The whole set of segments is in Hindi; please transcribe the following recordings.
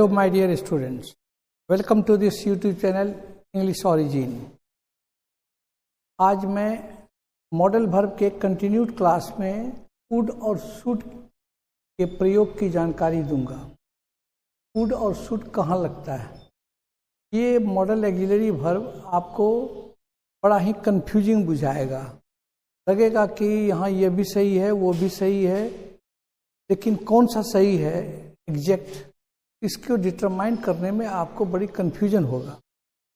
Hello my dear students, welcome to this YouTube channel English Origin। आज मैं मॉडल वर्ब के कंटिन्यूड क्लास में वुड और शुड के प्रयोग की जानकारी दूंगा। वुड और शुड कहाँ लगता है, ये मॉडल ऑक्सिलरी वर्ब आपको बड़ा ही कंफ्यूजिंग बुझाएगा। लगेगा कि यहाँ ये भी सही है वो भी सही है, लेकिन कौन सा सही है एग्जैक्ट, इसको डिटरमाइन करने में आपको बड़ी कन्फ्यूजन होगा।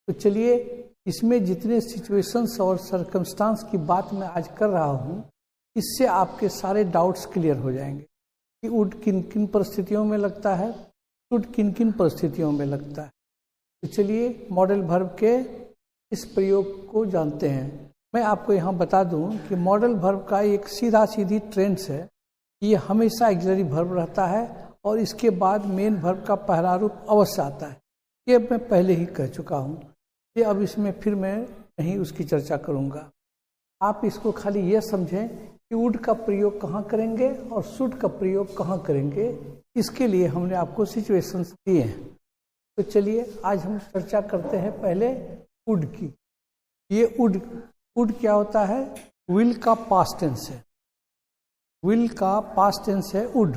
तो चलिए, इसमें जितने सिचुएशंस और सर्कमस्टांस की बात मैं आज कर रहा हूँ, इससे आपके सारे डाउट्स क्लियर हो जाएंगे कि वुड किन किन परिस्थितियों में लगता है, शुड किन किन परिस्थितियों में लगता है। तो चलिए मॉडल वर्ब के इस प्रयोग को जानते हैं। मैं आपको यहाँ बता दूँ कि मॉडल वर्ब का एक सीधा सीधी ट्रेंड्स है, ये हमेशा ऑक्सिलरी वर्ब रहता है और इसके बाद मेन वर्ब का पहला रूप अवश्य आता है। ये मैं पहले ही कह चुका हूँ, ये अब इसमें फिर मैं नहीं उसकी चर्चा करूँगा। आप इसको खाली ये समझें कि वुड का प्रयोग कहाँ करेंगे और शुड का प्रयोग कहाँ करेंगे, इसके लिए हमने आपको सिचुएशंस दिए हैं। तो चलिए आज हम चर्चा करते हैं पहले वुड की। ये वुड क्या होता है, विल का पास्ट टेंस है। विल का पास्ट टेंस है वुड।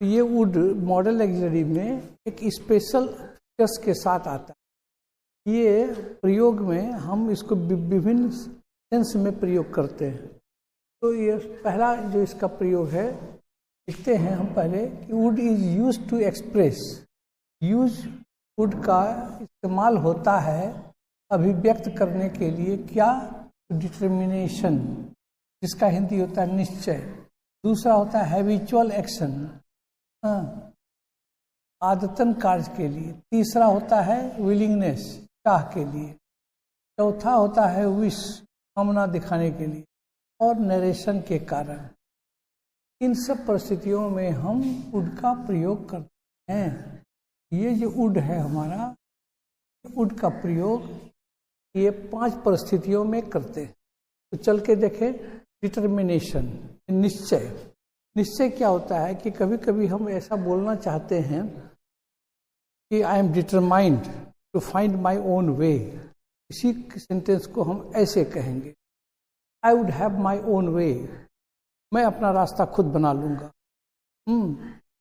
ये वुड मॉडल ऑक्सिलरी में एक स्पेशल फीचर्स के साथ आता है। ये प्रयोग में हम इसको विभिन्न सेंस में प्रयोग करते हैं। तो ये पहला जो इसका प्रयोग है, लिखते हैं हम पहले कि would is use to express. Use would का इस्तेमाल होता है अभिव्यक्त करने के लिए, क्या, डिटर्मिनेशन, जिसका हिंदी होता है निश्चय। दूसरा होता है हैबिचुअल एक्शन, आदतन कार्य के लिए। तीसरा होता है विलिंगनेस, चाह के लिए। चौथा होता है विश, कामना दिखाने के लिए। और नरेशन के कारण। इन सब परिस्थितियों में हम वुड का प्रयोग करते हैं। ये जो वुड है हमारा, वुड का प्रयोग ये 5 परिस्थितियों में करते हैं। तो चल के देखें। डिटर्मिनेशन, निश्चय। निश्चय क्या होता है कि कभी कभी हम ऐसा बोलना चाहते हैं कि I am determined to find my own way. इसी सेंटेंस को हम ऐसे कहेंगे, I would have my own way. मैं अपना रास्ता खुद बना लूँगा।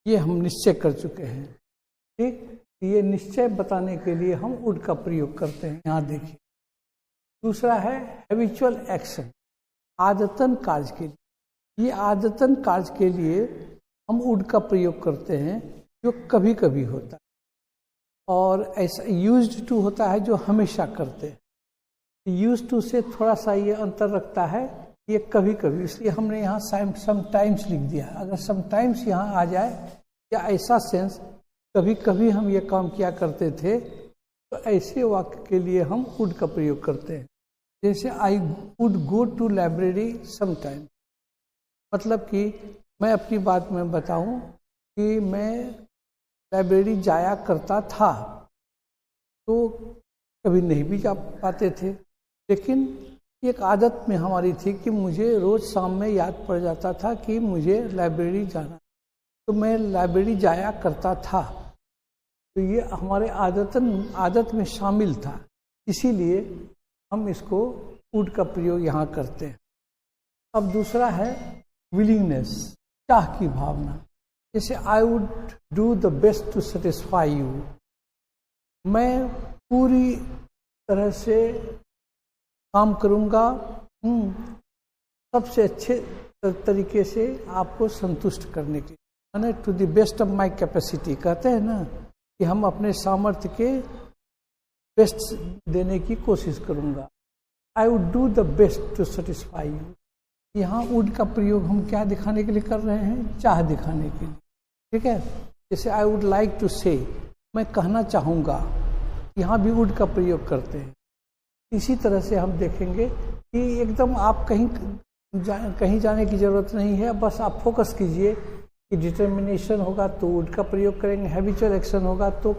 ये हम निश्चय कर चुके हैं। ठीक, ये निश्चय बताने के लिए हम वुड का प्रयोग करते हैं। यहाँ देखिए। दूसरा है हैबिचुअल एक्शन, आदतन कार्य के लिए। ये आदतन कार्य के लिए हम वुड का प्रयोग करते हैं, जो कभी कभी होता है। और ऐसा यूज्ड टू होता है जो हमेशा करते हैं। यूज्ड टू से थोड़ा सा ये अंतर रखता है, ये कभी कभी, इसलिए हमने यहाँ समटाइम्स लिख दिया। अगर समटाइम्स यहाँ आ जाए या ऐसा सेंस कभी कभी हम ये काम किया करते थे, तो ऐसे वाक्य के लिए हम वुड का प्रयोग करते हैं। जैसे I would go to library sometime, मतलब कि मैं अपनी बात में बताऊं कि मैं लाइब्रेरी जाया करता था। तो कभी नहीं भी जा पाते थे, लेकिन एक आदत में हमारी थी कि मुझे रोज़ शाम में याद पड़ जाता था कि मुझे लाइब्रेरी जाना, तो मैं लाइब्रेरी जाया करता था। तो ये हमारे आदत में शामिल था, इसीलिए हम इसको वुड का प्रयोग यहाँ करते हैं। अब दूसरा है विलिंगनेस, चाह की भावना। जैसे I would do the best to satisfy you. मैं पूरी तरह से काम करूँगा, सबसे अच्छे तरीके से आपको संतुष्ट करने के, माने to the best of my capacity. कहते हैं ना कि हम अपने सामर्थ्य के बेस्ट देने की कोशिश करूँगा। I would do the best to satisfy you. यहाँ वुड का प्रयोग हम क्या दिखाने के लिए कर रहे हैं, चाह दिखाने के लिए। ठीक है। जैसे आई वुड लाइक टू से, मैं कहना चाहूँगा, यहाँ भी वुड का प्रयोग करते हैं। इसी तरह से हम देखेंगे कि एकदम आप कहीं जाने की ज़रूरत नहीं है, बस आप फोकस कीजिए कि डिटर्मिनेशन होगा तो वुड का प्रयोग करेंगे, हैबिचुअल एक्शन होगा तो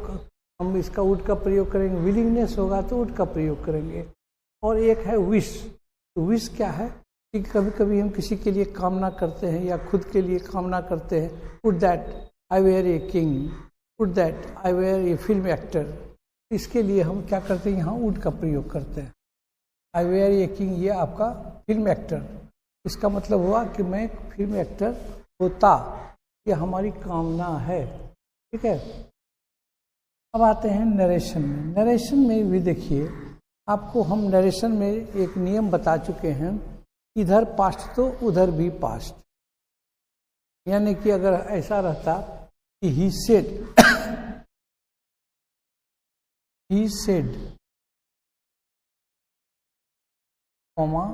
हम इसका वुड का प्रयोग करेंगे, विलिंगनेस होगा तो वुड का प्रयोग करेंगे। और एक है विश। तो विश क्या है कि कभी कभी हम किसी के लिए कामना करते हैं या खुद के लिए कामना करते हैं, would that I were a king, would that I were a film actor. इसके लिए हम क्या करते हैं, यहाँ वुड का प्रयोग करते हैं। आई वेयर ए किंग, ये आपका फिल्म एक्टर, इसका मतलब हुआ कि मैं फिल्म एक्टर होता, ये हमारी कामना है। ठीक है, अब आते हैं नरेशन में। नरेशन में भी देखिए, आपको हम नरेशन में एक नियम बता चुके हैं, इधर पास्ट तो उधर भी पास्ट। यानी कि अगर ऐसा रहता कि ही सेड कॉमा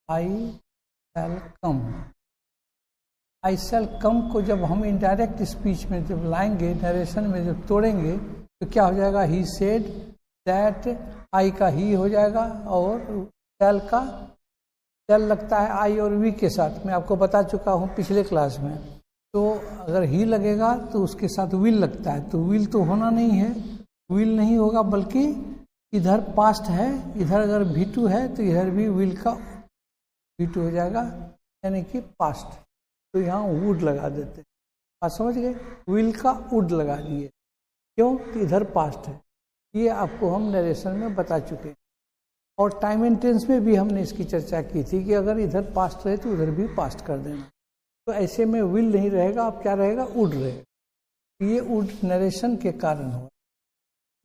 आई शैल कम, आई शैल कम को जब हम इनडायरेक्ट स्पीच में जब लाएंगे, नरेशन में जब तोड़ेंगे, तो क्या हो जाएगा, ही सेड दैट, आई का ही हो जाएगा और शैल का शैल लगता है आई और वी के साथ। मैं आपको बता चुका हूँ पिछले क्लास में। तो अगर ही लगेगा तो उसके साथ विल लगता है, तो विल तो होना नहीं है, विल नहीं होगा, बल्कि इधर पास्ट है, इधर अगर V2 है तो इधर भी विल का V2 हो जाएगा, यानी कि पास्ट। तो यहाँ वुड लगा देते हैं। बात समझ गए, विल का वुड लगा दिए, क्यों कि इधर पास्ट है। ये आपको हम नरेशन में बता चुके हैं। और टाइम एंड टेंस में भी हमने इसकी चर्चा की थी कि अगर इधर पास्ट रहे तो उधर भी पास्ट कर देना। तो ऐसे में विल नहीं रहेगा, अब क्या रहेगा, वुड रहेगा। ये वुड नरेशन के कारण हुआ।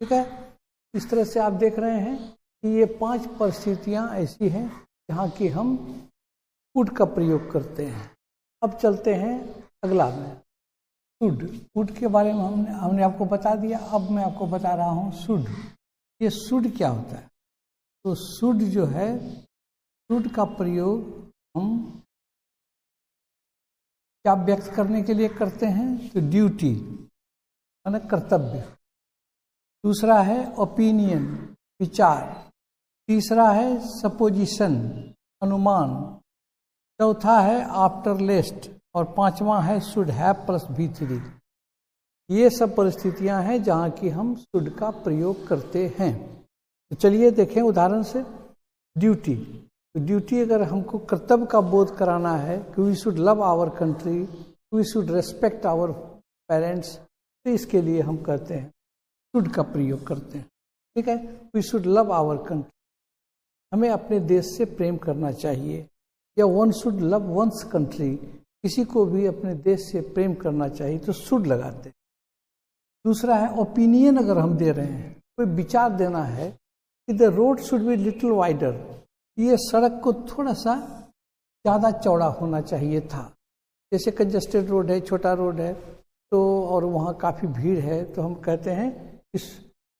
ठीक है, इस तरह से आप देख रहे हैं कि ये 5 परिस्थितियां ऐसी हैं जहाँ की हम वुड का प्रयोग करते हैं। अब चलते हैं अगला में, शुड। वुड के बारे में हमने आपको बता दिया। अब मैं आपको बता रहा हूँ शुड। ये शुड क्या होता है? तो शुड जो है, शुड का प्रयोग हम क्या व्यक्त करने के लिए करते हैं, तो ड्यूटी माने कर्तव्य। दूसरा है ओपिनियन, विचार। तीसरा है सपोजिशन, अनुमान। चौथा है आफ्टर लेस्ट, और पांचवा है शुड हैव प्लस V3। ये सब परिस्थितियां हैं जहां की हम शुड का प्रयोग करते हैं। तो चलिए देखें उदाहरण से। ड्यूटी, तो ड्यूटी अगर हमको कर्तव्य का बोध कराना है कि we should love our country, we should respect our parents, तो इसके लिए हम कहते हैं शुड का प्रयोग करते हैं। ठीक है, we should love our country, हमें अपने देश से प्रेम करना चाहिए। या one should love one's country, किसी को भी अपने देश से प्रेम करना चाहिए, तो शुड लगाते हैं। दूसरा है ओपिनियन, अगर हम दे रहे हैं, कोई विचार देना है कि the road should be little wider, ये सड़क को थोड़ा सा ज़्यादा चौड़ा होना चाहिए था। जैसे कंजस्टेड रोड है, छोटा रोड है, तो और वहाँ काफ़ी भीड़ है, तो हम कहते हैं इस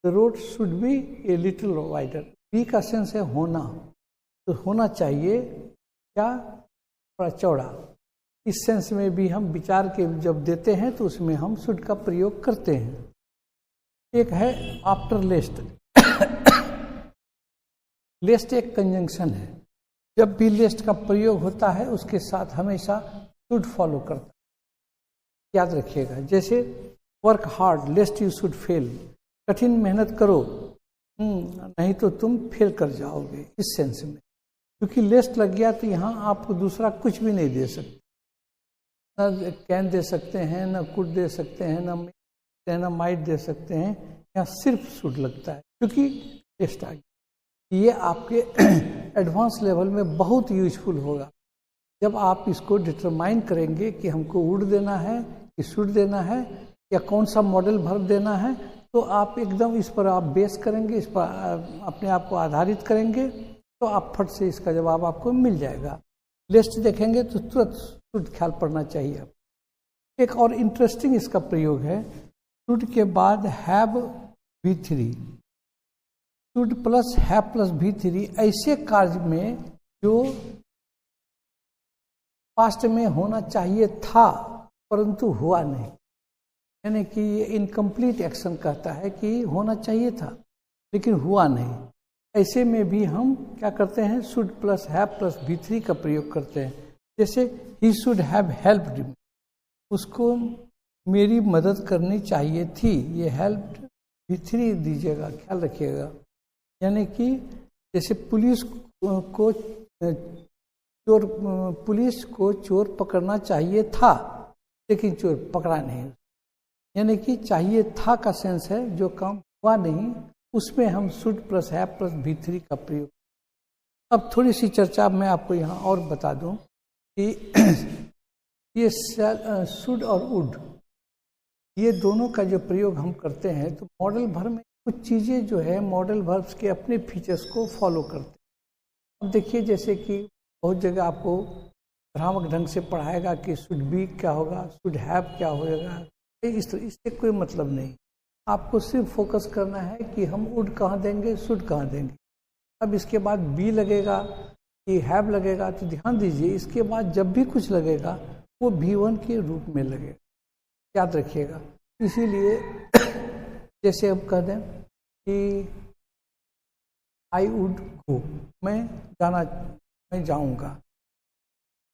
the road should be a little wider. Be का सेंस है होना, तो होना चाहिए क्या, थोड़ा चौड़ा। इस सेंस में भी हम विचार के जब देते हैं तो उसमें हम शुड का प्रयोग करते हैं। एक है आफ्टर लेस्ट। लेस्ट एक कंजंक्शन है, जब भी लेस्ट का प्रयोग होता है उसके साथ हमेशा शुड फॉलो करता है, याद रखिएगा। जैसे work hard लेस्ट you should fail, कठिन मेहनत करो नहीं तो तुम फेल कर जाओगे, इस सेंस में। क्योंकि लेस्ट लग गया तो यहाँ आपको दूसरा कुछ भी नहीं दे सकते, न कैन दे सकते हैं, न कुड दे सकते हैं, न माइट दे सकते हैं। यहाँ सिर्फ शुड लगता है क्योंकि लेस्ट आ गया। ये आपके एडवांस लेवल में बहुत यूजफुल होगा जब आप इसको डिटरमाइन करेंगे कि हमको वुड देना है कि शुड देना है या कौन सा मॉडल वर्ब देना है। तो आप एकदम इस पर आप बेस करेंगे, इस पर अपने आप को आधारित करेंगे, तो आप फट से इसका जवाब आपको मिल जाएगा। लिस्ट देखेंगे तो तुरंत शुड ख्याल पड़ना चाहिए आप। एक और इंटरेस्टिंग इसका प्रयोग है, शुड के बाद have V3। Should plus have plus V3 ऐसे कार्य में जो पास्ट में होना चाहिए था परंतु हुआ नहीं, यानी कि ये इनकम्प्लीट एक्शन कहता है कि होना चाहिए था लेकिन हुआ नहीं। ऐसे में भी हम क्या करते हैं, should plus have plus V3 का प्रयोग करते हैं। जैसे he should have helped me, उसको मेरी मदद करनी चाहिए थी, ये हेल्प V3 दीजिएगा, ख्याल रखिएगा। यानी कि जैसे पुलिस को चोर पकड़ना चाहिए था लेकिन चोर पकड़ा नहीं, यानी कि चाहिए था का सेंस है, जो काम हुआ नहीं उसमें हम should plus have plus V3 का प्रयोग। अब थोड़ी सी चर्चा मैं आपको यहाँ और बता दूं कि ये शुड और वुड, ये दोनों का जो प्रयोग हम करते हैं तो मॉडल वर्ब में कुछ चीज़ें जो है मॉडल वर्ब्स के अपने फीचर्स को फॉलो करते हैं। अब देखिए जैसे कि बहुत जगह आपको भ्रामक ढंग से पढ़ाएगा कि शुड बी क्या होगा, शुड हैव क्या होगा, इससे कोई मतलब नहीं। आपको सिर्फ फोकस करना है कि हम वुड कहाँ देंगे, शुड कहाँ देंगे। अब इसके बाद बी लगेगा कि हैव लगेगा, तो ध्यान दीजिए इसके बाद जब भी कुछ लगेगा वो V1 के रूप में लगेगा, याद रखिएगा। इसीलिए जैसे हम कह दें कि आई वुड गो, मैं जाऊंगा।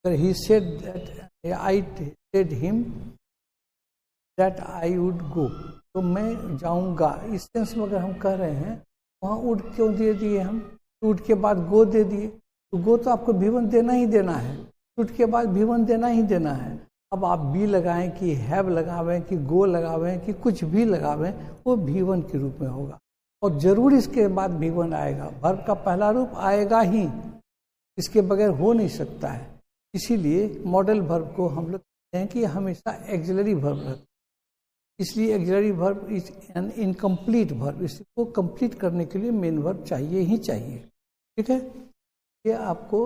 अगर he said that I said him that I would गो, तो मैं जाऊंगा इस सेंस में अगर हम कह रहे हैं, वहाँ वुड क्यों दे दिए हम, वुड के बाद गो दे दिए, तो गो तो आपको V1 देना ही देना है, वुड के बाद V1 देना ही देना है। अब आप बी लगाएं कि हैव लगावें कि गो लगावें कि कुछ भी लगावें, वो V1 के रूप में होगा और जरूर इसके बाद V1 आएगा। वर्ब का पहला रूप आएगा ही, इसके बगैर हो नहीं सकता है। इसीलिए मॉडल वर्ब को हम लोग कहते हैं कि हमेशा एक्सिलरी वर्ब रहता है। इसलिए axillary verb is an incomplete verb, इसको कंप्लीट करने के लिए मेन वर्ब चाहिए ही चाहिए। ठीक है, ये आपको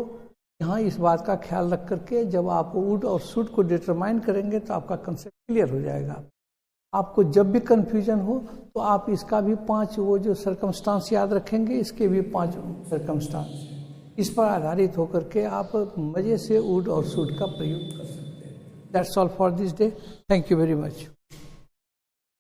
यहाँ इस बात का ख्याल रख करके जब आप वुड और शुड को डिटरमाइन करेंगे तो आपका कंसेप्ट क्लियर हो जाएगा। आपको जब भी कंफ्यूजन हो तो आप इसका भी 5 वो जो सर्कमस्टांस याद रखेंगे, इसके भी 5 सर्कमस्टांस, इस पर आधारित होकर के आप मज़े से वुड और शुड का प्रयोग कर सकते हैं। That's all for this day. Thank you very much.